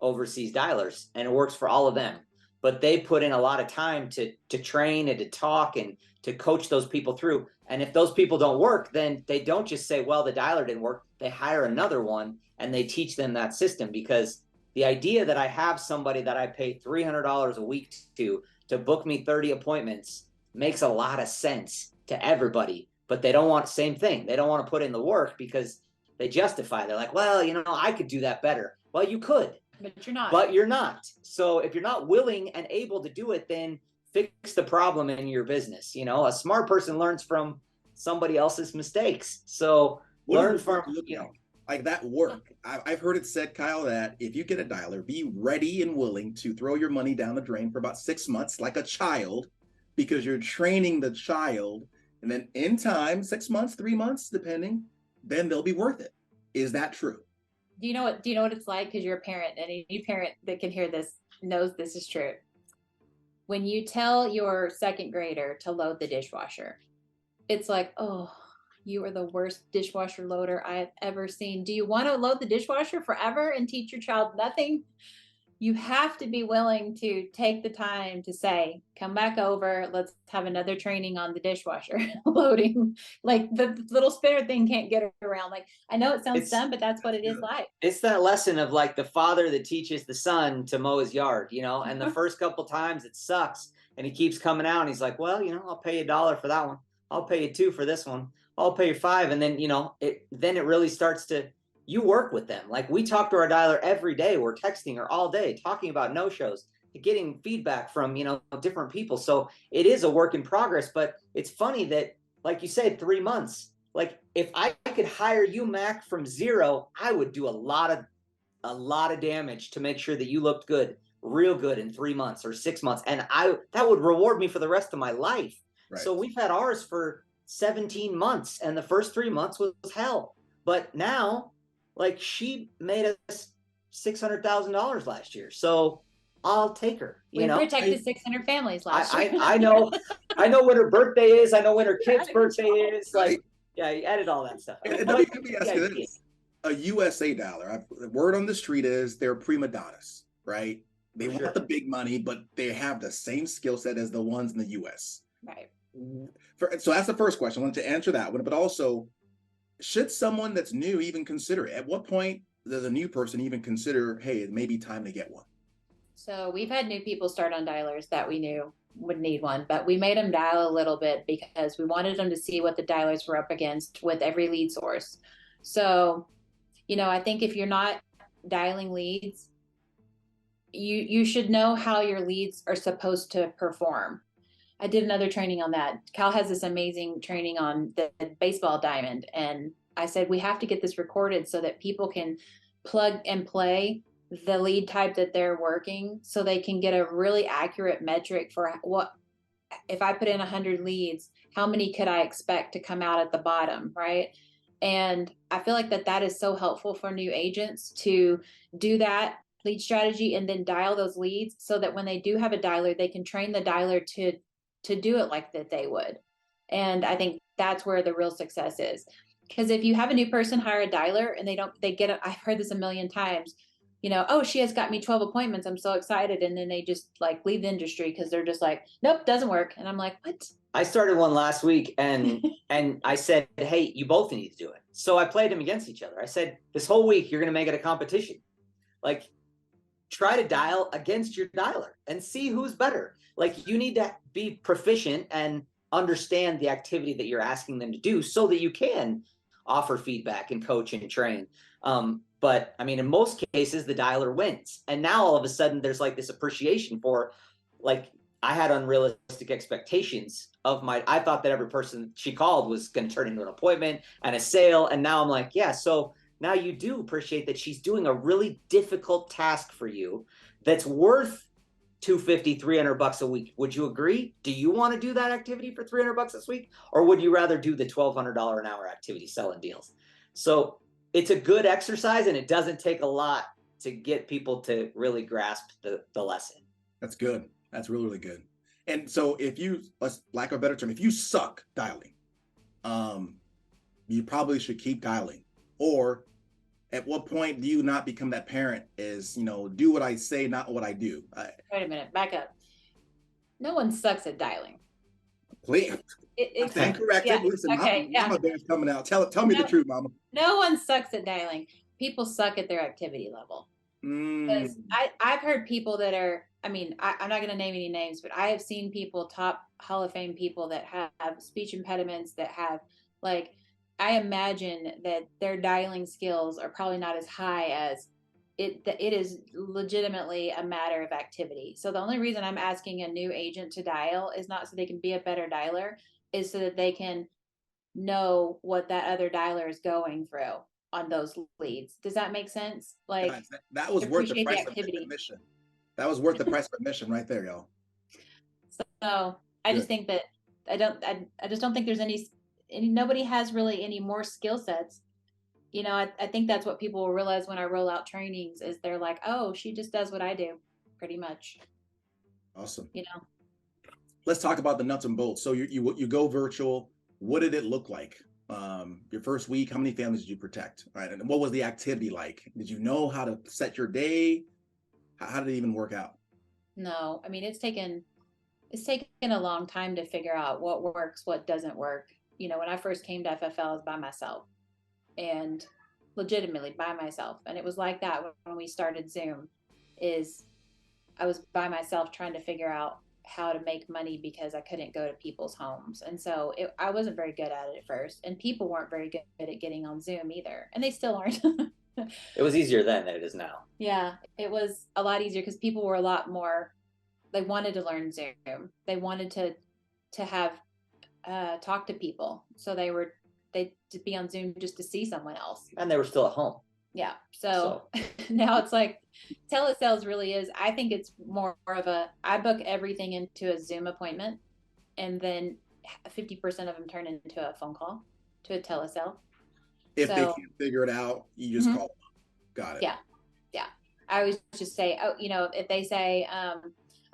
overseas dialers, and it works for all of them. But they put in a lot of time to train and to talk and to coach those people through. And if those people don't work, then they don't just say, well, the dialer didn't work. They hire another one and they teach them that system, because the idea that I have somebody that I pay $300 a week to book me 30 appointments makes a lot of sense to everybody, but they don't want the same thing. They don't want to put in the work because they justify. They're like, well, I could do that better. Well, you could. But you're not. But you're not. So if you're not willing and able to do it, then fix the problem in your business. A smart person learns from somebody else's mistakes. So learn from, like that work. I've heard it said, Kyle, that if you get a dialer, be ready and willing to throw your money down the drain for about 6 months, like a child, because you're training the child. And then in time, 6 months, 3 months, depending, then they'll be worth it. Is that true? Do you know what it's like? Because you're a parent, and any parent that can hear this knows this is true. When you tell your second grader to load the dishwasher, it's like, oh, you are the worst dishwasher loader I've ever seen. Do you want to load the dishwasher forever and teach your child nothing? You have to be willing to take the time to say, come back over, let's have another training on the dishwasher loading. Like the little spinner thing can't get around. Like, I know it sounds dumb, but that's what it is like. It's that lesson of like the father that teaches the son to mow his yard, and the first couple times it sucks, and he keeps coming out and he's like, well, I'll pay you $1 for that one. I'll pay you $2 for this one. I'll pay you $5. And then, it really starts to, you work with them. Like, we talk to our dialer every day. We're texting her all day, talking about no-shows, getting feedback from, different people. So it is a work in progress, but it's funny that, like you said, 3 months, like if I could hire you, Mac, from zero, I would do a lot of damage to make sure that you looked good, real good in 3 months or 6 months. And that would reward me for the rest of my life. Right. So we've had ours for 17 months, and the first 3 months was hell. But now, like, she made us $600,000 last year. So I'll take her. We protected 600 families last year. I know when her birthday is. I know when her kid's birthday is. Like, yeah, you added all that stuff. And let me ask you this. A USA dialer, the word on the street is they're prima donnas, right? They want the big money, but they have the same skill set as the ones in the US. Right. So that's the first question. I wanted to answer that one, but also, should someone that's new even consider it? At what point does a new person even consider, hey, it may be time to get one? So we've had new people start on dialers that we knew would need one, but we made them dial a little bit because we wanted them to see what the dialers were up against with every lead source. So, I think if you're not dialing leads, you should know how your leads are supposed to perform. I did another training on that. Cal has this amazing training on the baseball diamond. And I said, we have to get this recorded so that people can plug and play the lead type that they're working, so they can get a really accurate metric for what, if I put in 100 leads, how many could I expect to come out at the bottom, right? And I feel like that is so helpful for new agents to do that lead strategy and then dial those leads, so that when they do have a dialer, they can train the dialer to do it like that they would. And I think that's where the real success is. Because if you have a new person hire a dialer and I've heard this a million times, oh, she has got me 12 appointments, I'm so excited. And then they just like leave the industry because they're just like, nope, doesn't work. And I'm like, what? I started one last week and I said, hey, you both need to do it. So I played them against each other. I said, this whole week, you're going to make it a competition. Like, try to dial against your dialer and see who's better. Like, you need to be proficient and understand the activity that you're asking them to do so that you can offer feedback and coach and train. But I mean, in most cases, the dialer wins. And now all of a sudden there's like this appreciation for, like, I had unrealistic expectations of I thought that every person she called was going to turn into an appointment and a sale. And now I'm like, yeah, so now you do appreciate that she's doing a really difficult task for you that's worth $250, $300 a week. Would you agree? Do you want to do that activity for $300 this week? Or would you rather do the $1,200 an hour activity selling deals? So it's a good exercise, and it doesn't take a lot to get people to really grasp the lesson. That's good. That's really, really good. And so if you, lack of a better term, if you suck dialing, you probably should keep dialing. Or at what point do you not become that parent is, do what I say, not what I do? Wait a minute, back up. No one sucks at dialing. Please. It's incorrect. Yeah, Listen, okay, Mama Bear's coming out. Tell me the truth, Mama. No one sucks at dialing. People suck at their activity level. Because I've heard people that are, I'm not going to name any names, but I have seen people, top Hall of Fame people that have speech impediments, that have, like, I imagine that their dialing skills are probably not as high as it is legitimately a matter of activity. So the only reason I'm asking a new agent to dial is not so they can be a better dialer, is so that they can know what that other dialer is going through on those leads. Does that make sense? Like, that was worth the price of admission. That was worth the price of admission right there, y'all. So I just think that I just don't think there's any nobody has really any more skill sets. I think that's what people will realize when I roll out trainings, is they're like, oh, she just does what I do pretty much. Awesome. Let's talk about the nuts and bolts. So you go virtual. What did it look like? Your first week, how many families did you protect? All right. And what was the activity like? Did you know how to set your day? How did it even work out? No, it's taken a long time to figure out what works, what doesn't work. When I first came to FFL, I was by myself, and legitimately by myself. And it was like that when we started Zoom, is I was by myself trying to figure out how to make money because I couldn't go to people's homes. And so I wasn't very good at it at first, and people weren't very good at getting on Zoom either. And they still aren't. It was easier then than it is now. Yeah, it was a lot easier because people were a lot more, they wanted to learn Zoom. They wanted to have, talk to people. So they'd be on Zoom just to see someone else. And they were still at home. Yeah. So now it's like telesales really is, I think it's more of I book everything into a Zoom appointment, and then 50% of them turn into a phone call to a telesale. If they can't figure it out, you just call them. Got it. Yeah. Yeah. I always just say, if they say,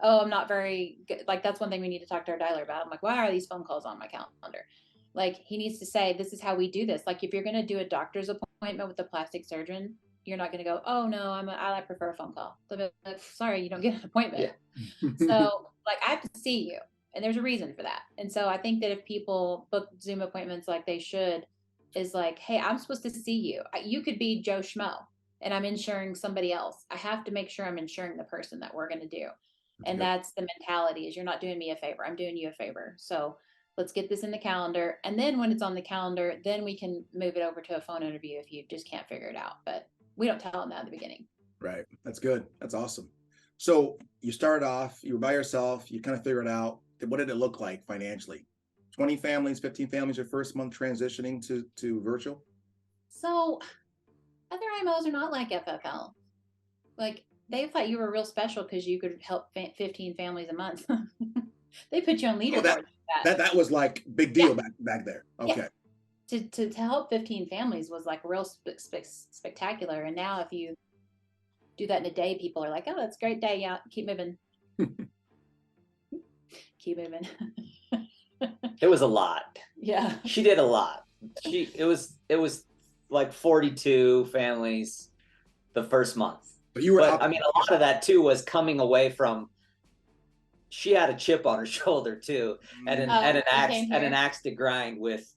oh, I'm not very good. Like, that's one thing we need to talk to our dialer about. I'm like, why are these phone calls on my calendar? Like, he needs to say, this is how we do this. Like, if you're going to do a doctor's appointment with a plastic surgeon, you're not going to go, oh no, I prefer a phone call. They'll be like, sorry, you don't get an appointment. Yeah. So, like, I have to see you, and there's a reason for that. And so I think that if people book Zoom appointments like they should, is like, hey, I'm supposed to see you. You could be Joe Schmo, and I'm insuring somebody else. I have to make sure I'm insuring the person that we're going to do. And that's the mentality, is you're not doing me a favor, I'm doing you a favor. So let's get this in the calendar. And then when it's on the calendar, then we can move it over to a phone interview if you just can't figure it out. But we don't tell them that at the beginning. Right. That's good. That's awesome. So you started off, you were by yourself, you kind of figured out, what did it look like financially? 20 families, 15 families, your first month transitioning to virtual? So other IMOs are not like FFL. Like, they thought you were real special because you could help 15 families a month. They put you on leaderboard. That was like big deal back there. Okay. Yeah. To help 15 families was like real spectacular. And now if you do that in a day, people are like, oh, that's a great day. Yeah, keep moving. Keep moving. It was a lot. Yeah. She did a lot. It was like 42 families the first month. But you were a lot of that too was coming away from, she had a chip on her shoulder too, and an axe to grind with,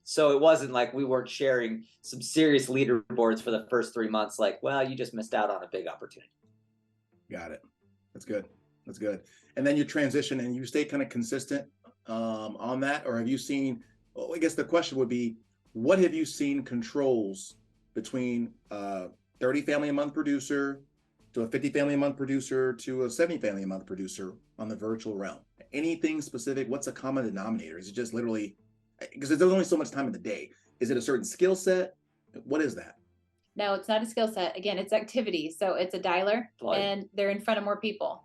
so it wasn't like we weren't sharing some serious leaderboards for the first 3 months. Like, well, you just missed out on a big opportunity. Got it. That's good. That's good. And then you transition and you stay kind of consistent on that, or have you seen, well, I guess the question would be, what have you seen controls between 30 family a month producer to a 50 family a month producer to a 70 family a month producer on the virtual realm? Anything specific? What's a common denominator? Is it just literally, because there's only so much time in the day. Is it a certain skill set? What is that? No, it's not a skill set. Again, it's activity. So it's a dialer and they're in front of more people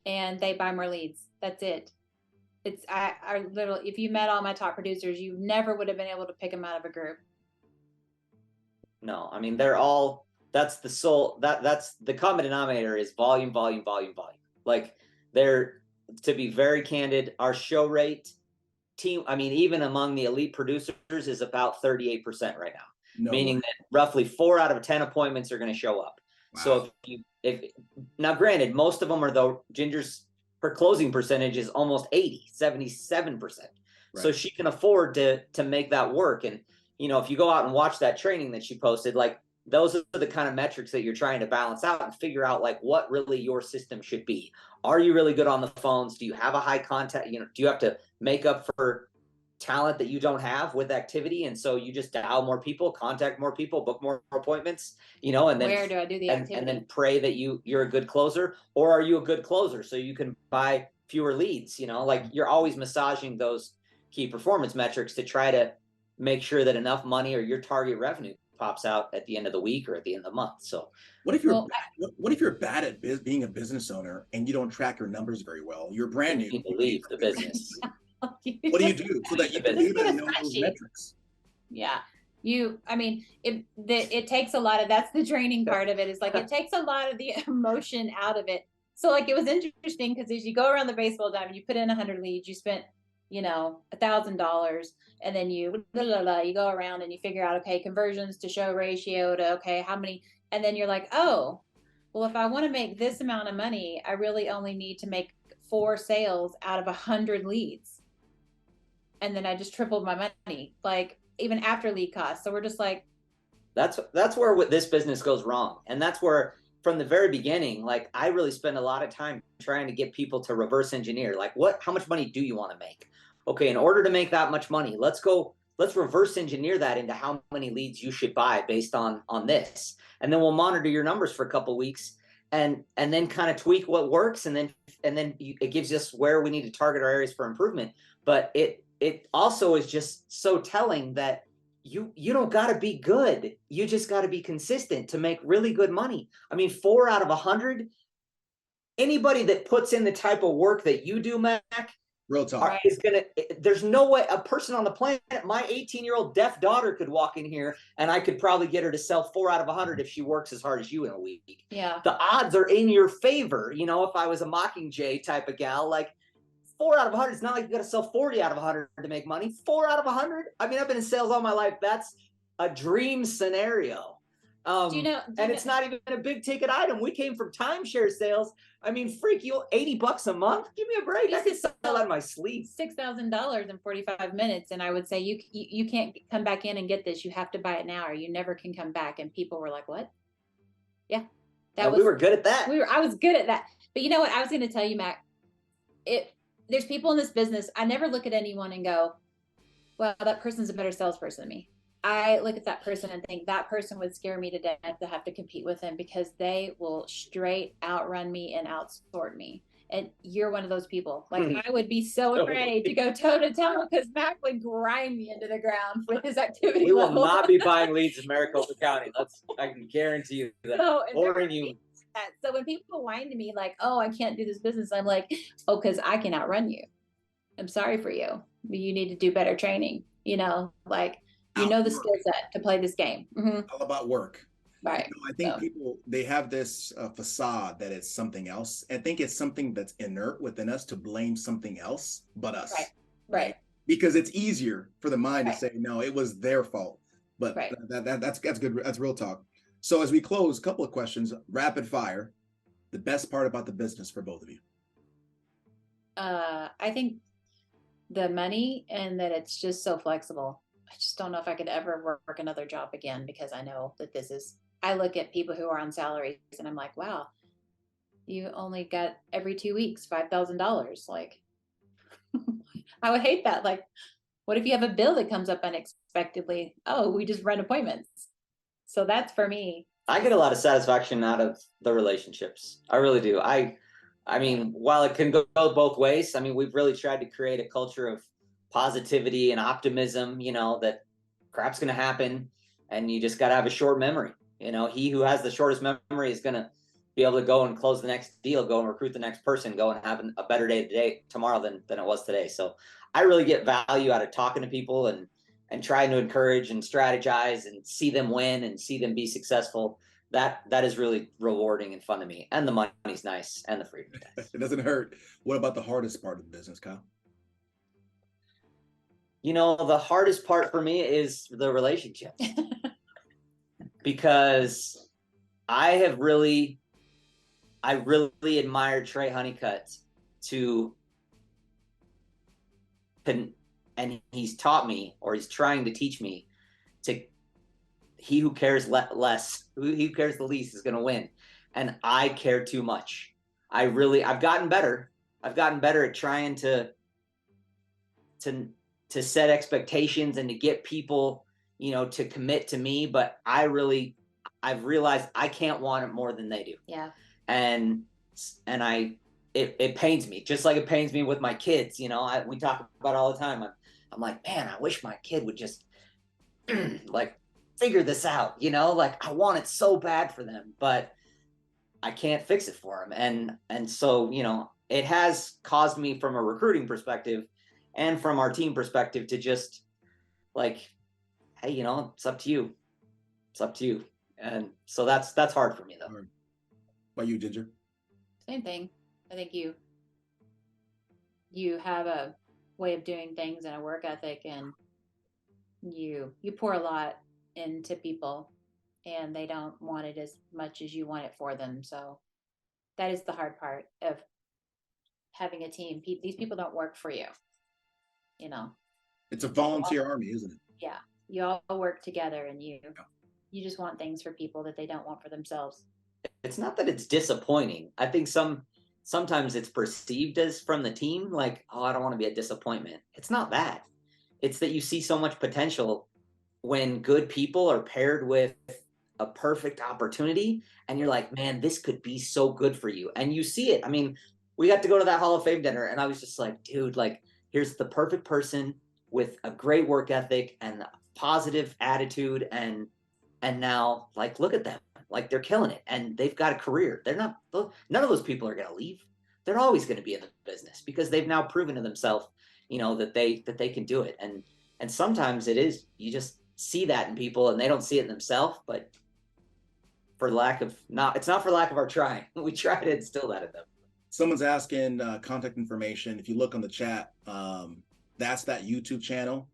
and they buy more leads. That's it. It's, I literally, if you met all my top producers, you never would have been able to pick them out of a group. No, I mean, they're all, that's the soul, that's the common denominator is volume, volume, volume, volume. Like they're, to be very candid, our show rate team, I mean, even among the elite producers is about 38% right now. No meaning way. That roughly 4 out of 10 appointments are going to show up. Wow. So if now granted, most of them are though Ginger's, her closing percentage is almost 77%. Right. So she can afford to make that work. And, you know, if you go out and watch that training that she posted, like those are the kind of metrics that you're trying to balance out and figure out like what really your system should be. Are you really good on the phones? Do you have a high contact? You know, do you have to make up for talent that you don't have with activity, and so you just dial more people, contact more people, book more appointments, you know, and then where do I do the activity? And then pray that you're a good closer, or are you a good closer so you can buy fewer leads, you know, like you're always massaging those key performance metrics to try to make sure that enough money or your target revenue pops out at the end of the week or at the end of the month. So what if you're what if you're bad at being a business owner and you don't track your numbers very well? You're brand new. You leave the business. What do you do so that you can know those metrics? Yeah, I mean, it takes a lot of, that's the training part of it, is like it takes a lot of the emotion out of it. So like it was interesting because as you go around the baseball diamond, you put in 100 leads, you spent, you know, $1,000, and then you go around and you figure out, okay, conversions to show ratio to, okay, how many, and then you're like, oh, well, if I want to make this amount of money, I really only need to make 4 sales out of 100 leads. And then I just tripled my money, like even after lead costs. So we're just like, that's where this business goes wrong. And that's where from the very beginning, like I really spend a lot of time trying to get people to reverse engineer, like how much money do you want to make? Okay, in order to make that much money, let's reverse engineer that into how many leads you should buy based on this. And then we'll monitor your numbers for a couple of weeks and then kind of tweak what works. And then it gives us where we need to target our areas for improvement. But it also is just so telling that you don't got to be good. You just got to be consistent to make really good money. I mean, 4 out of 100, anybody that puts in the type of work that you do, Mac, real talk, there's no way a person on the planet, my 18-year-old deaf daughter could walk in here and I could probably get her to sell 4 out of 100 if she works as hard as you in a week. Yeah. The odds are in your favor. You know, if I was a Mockingjay type of gal, like 4 out of 100, it's not like you got to sell 40 out of 100 to make money. 4 out of 100. I mean, I've been in sales all my life. That's a dream scenario. And it's not even a big ticket item. We came from timeshare sales. I mean, freak, you $80 a month? Give me a break. I could sell that in my sleep. $6,000 in 45 minutes. And I would say, you can't come back in and get this. You have to buy it now or you never can come back. And people were like, what? Yeah. We were good at that. I was good at that. But you know what? I was going to tell you, Mac, there's people in this business. I never look at anyone and go, well, that person's a better salesperson than me. I look at that person and think that person would scare me to death to have to compete with them because they will straight outrun me and outsort me. And you're one of those people. Like I would be so afraid to go toe to toe because Mac would grind me into the ground with his activity. We will not be buying leads in Maricopa County. I can guarantee you that. So when people whine to me like, oh, I can't do this business, I'm like, oh, because I can outrun you. I'm sorry for you. You need to do better training. You know, like, you know the skill set to play this game. Mm-hmm. All about work. Right. You know, I think people, they have this facade that it's something else. I think it's something that's inert within us to blame something else but us. Right. Because it's easier for the mind to say, no, it was their fault. But that's good. That's real talk. So as we close, a couple of questions, rapid fire. The best part about the business for both of you? I think the money and that it's just so flexible. I just don't know if I could ever work another job again because I know that I look at people who are on salaries and I'm like, wow, you only get every 2 weeks $5,000. Like, I would hate that. Like, what if you have a bill that comes up unexpectedly? Oh, we just run appointments. So that's for me. I get a lot of satisfaction out of the relationships. I really do. I mean, while it can go both ways, I mean, we've really tried to create a culture of positivity and optimism, you know, that crap's going to happen and you just got to have a short memory. You know, he who has the shortest memory is going to be able to go and close the next deal, go and recruit the next person, go and have a better day today, tomorrow than it was today. So I really get value out of talking to people and trying to encourage and strategize and see them win and see them be successful. That is really rewarding and fun to me. And the money's nice and the freedom. It doesn't hurt. What about the hardest part of the business, Kyle? You know, the hardest part for me is the relationship. Because I really admired Trey Honeycutt and he's taught me, or he's trying to teach me, to he who cares less, he who cares the least is going to win. And I care too much. I've gotten better. I've gotten better at trying to set expectations and to get people, you know, to commit to me. But I've realized I can't want it more than they do. Yeah. And it pains me, just like it pains me with my kids. You know, we talk about it all the time. I'm like, man, I wish my kid would just like figure this out, you know, like I want it so bad for them, but I can't fix it for them. And so, you know, it has caused me, from a recruiting perspective and from our team perspective, to just like, hey, you know, it's up to you. It's up to you. And so that's hard for me, though. What about you, Ginger? Same thing. I think you have a way of doing things and a work ethic, and you pour a lot into people, and they don't want it as much as you want it for them. So that is the hard part of having a team. These people don't work for you, you know. It's a volunteer army, isn't it? Yeah, you all work together, and you just want things for people that they don't want for themselves. It's not that it's disappointing. I think sometimes it's perceived as, from the team, like, oh, I don't want to be a disappointment. It's not that. It's that you see so much potential when good people are paired with a perfect opportunity, and you're like, man, this could be so good for you. And you see it. I mean, we got to go to that Hall of Fame dinner, and I was just like, dude, like, here's the perfect person with a great work ethic and a positive attitude. And now, like, look at them. Like, they're killing it, and they've got a career. None of those people are going to leave. They're always going to be in the business because they've now proven to themselves, you know, that they can do it. And sometimes you just see that in people, and they don't see it in themselves, but it's not for lack of our trying. We try to instill that in them. Someone's asking contact information. If you look on the chat, that's that YouTube channel.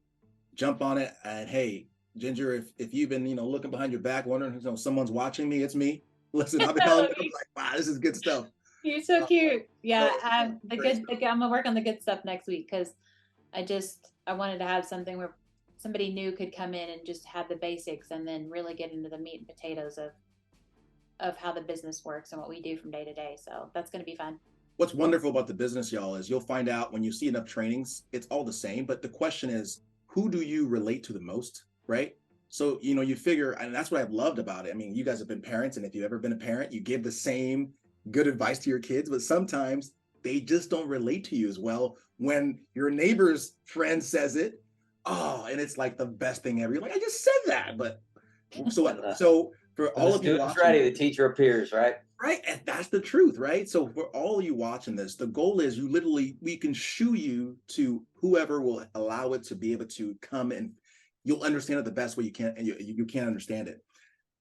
Jump on it, and hey, Ginger, if you've been, you know, looking behind your back, wondering, you know, someone's watching me, it's me. Listen, I've been like, wow, this is good stuff. You're so cute. Yeah, I'm gonna work on the good stuff next week, because I wanted to have something where somebody new could come in and just have the basics, and then really get into the meat and potatoes of how the business works and what we do from day to day. So that's going to be fun. What's wonderful about the business, y'all, is you'll find out when you see enough trainings, it's all the same. But the question is, who do you relate to the most? Right? So, you know, you figure, and that's what I've loved about it. I mean, you guys have been parents, and if you've ever been a parent, you give the same good advice to your kids, but sometimes they just don't relate to you as well when your neighbor's friend says it. Oh, and it's like the best thing ever. You're like, I just said that. But so for all of you watching, ready, the teacher appears, right? Right. And that's the truth, right? So for all of you watching this, the goal is we can shoo you to whoever will allow it to be able to come, and you'll understand it the best way you can, and you can't understand it.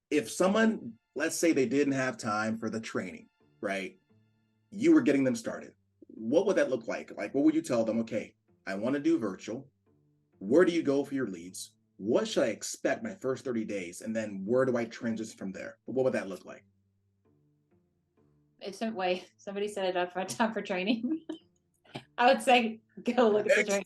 If someone, let's say they didn't have time for the training, right? You were getting them started. What would that look like? Like, what would you tell them? Okay, I want to do virtual. Where do you go for your leads? What should I expect my first 30 days? And then where do I transition from there? What would that look like? It's somebody set it up for time for training. I would say, go look at the training.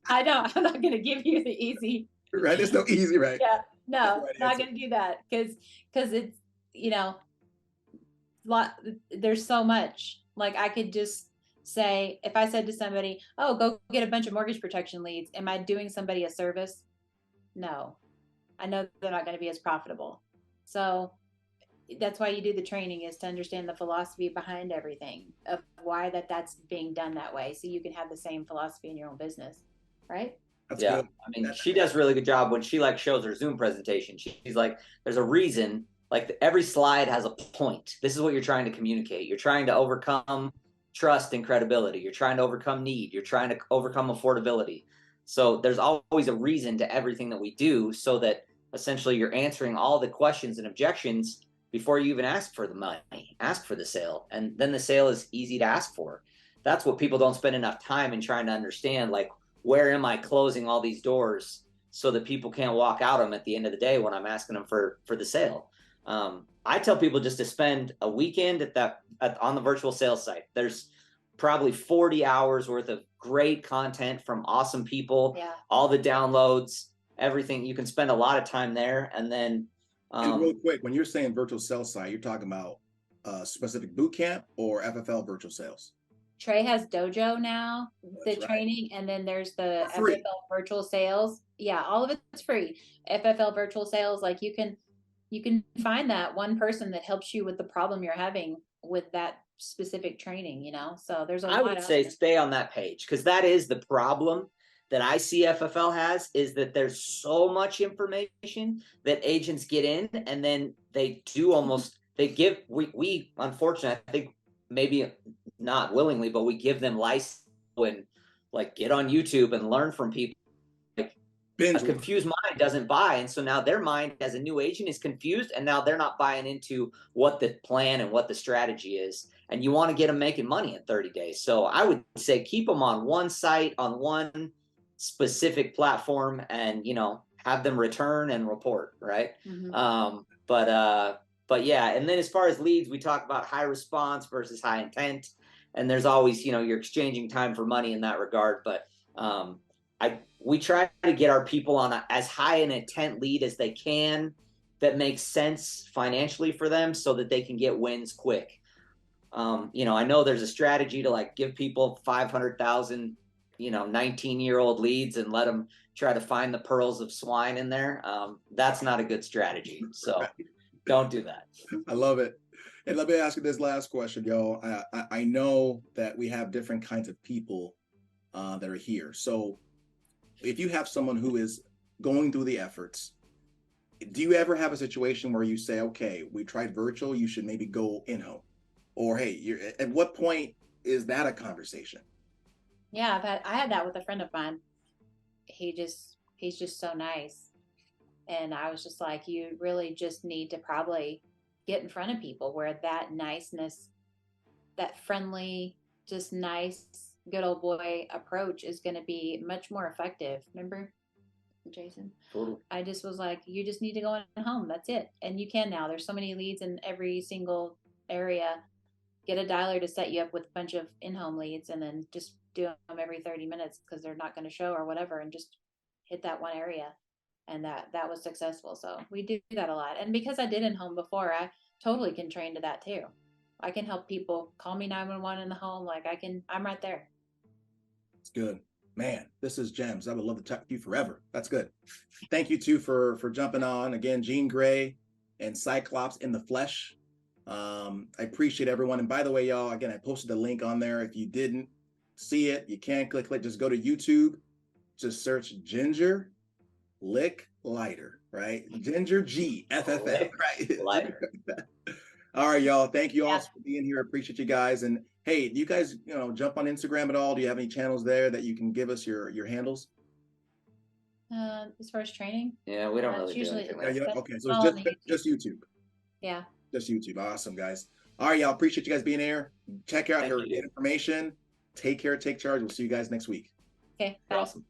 I'm not going to give you the easy. Right. It's no easy, right? Yeah. No, not going to do that. Because it's, you know, there's so much. Like I could just say, if I said to somebody, oh, go get a bunch of mortgage protection leads, am I doing somebody a service? No, I know they're not going to be as profitable. So that's why you do the training, is to understand the philosophy behind everything, of why that's being done that way. So you can have the same philosophy in your own business. Right. That's yeah. good. I mean, she does a really good job when she like shows her Zoom presentation. She's like, there's a reason, like every slide has a point. This is what you're trying to communicate. You're trying to overcome trust and credibility. You're trying to overcome need. You're trying to overcome affordability. So there's always a reason to everything that we do, so that essentially you're answering all the questions and objections before you even ask for the money, ask for the sale. And then the sale is easy to ask for. That's what people don't spend enough time in trying to understand. Like, where am I closing all these doors so that people can't walk out them at the end of the day when I'm asking them for the sale? I tell people just to spend a weekend on the virtual sales site. There's probably 40 hours worth of great content from awesome people, all the downloads, everything. You can spend a lot of time there. And then and real quick, when you're saying virtual sales site, you're talking about specific boot camp or FFL virtual sales? Trey has Dojo now, the training, and then there's the FFL Virtual Sales. Yeah, all of it's free. FFL Virtual Sales, like you can find that one person that helps you with the problem you're having with that specific training, you know? So there's a lot. I would say stay on that page, because that is the problem that I see FFL has, is that there's so much information that agents get in, and then they do almost, we unfortunately, I think maybe not willingly, but we give them license and like get on YouTube and learn from people. Like a confused mind doesn't buy. And so now their mind as a new agent is confused, and now they're not buying into what the plan and what the strategy is. And you want to get them making money in 30 days. So I would say keep them on one site, on one specific platform, and, you know, have them return and report. Right. Mm-hmm. But yeah. And then as far as leads, we talk about high response versus high intent. And there's always, you know, you're exchanging time for money in that regard. But we try to get our people on as high an intent lead as they can, that makes sense financially for them, so that they can get wins quick. You know, I know there's a strategy to like give people 500,000, you know, 19-year-old leads and let them try to find the pearls of swine in there. That's not a good strategy. So don't do that. I love it. And let me ask you this last question, yo. I know that we have different kinds of people that are here. So if you have someone who is going through the efforts, do you ever have a situation where you say, okay, we tried virtual, you should maybe go in-home? Or, hey, at what point is that a conversation? Yeah, I had that with a friend of mine. He's just so nice. And I was just like, you really just need to probably get in front of people where that niceness, that friendly, just nice, good old boy approach is going to be much more effective. Remember, Jason? Totally. I just was like, you just need to go in home. That's it. And you can now. There's so many leads in every single area. Get a dialer to set you up with a bunch of in-home leads, and then just do them every 30 minutes because they're not going to show or whatever, and just hit that one area. And that was successful. So we do that a lot. And because I did in-home before, I totally can train to that too. I can help people. Call me 911 in the home. Like I'm right there. It's good. Man, this is gems. I would love to talk to you forever. That's good. Thank you too for jumping on. Again, Jean Grey and Cyclops in the flesh. I appreciate everyone. And by the way, y'all, again, I posted a link on there. If you didn't see it, you can click, just go to YouTube, just search Ginger Lick Lighter, right? Ginger G FFL, right? Lighter. All right, y'all. Thank you all for being here. Appreciate you guys. And hey, do you guys, jump on Instagram at all? Do you have any channels there that you can give us your handles? As far as training? Yeah, we don't really do anything like that. Okay, so it's just YouTube. Yeah. Just YouTube. Awesome, guys. All right, y'all. Appreciate you guys being here. Check out her information. Take care. Take charge. We'll see you guys next week. Okay. Bye. Awesome.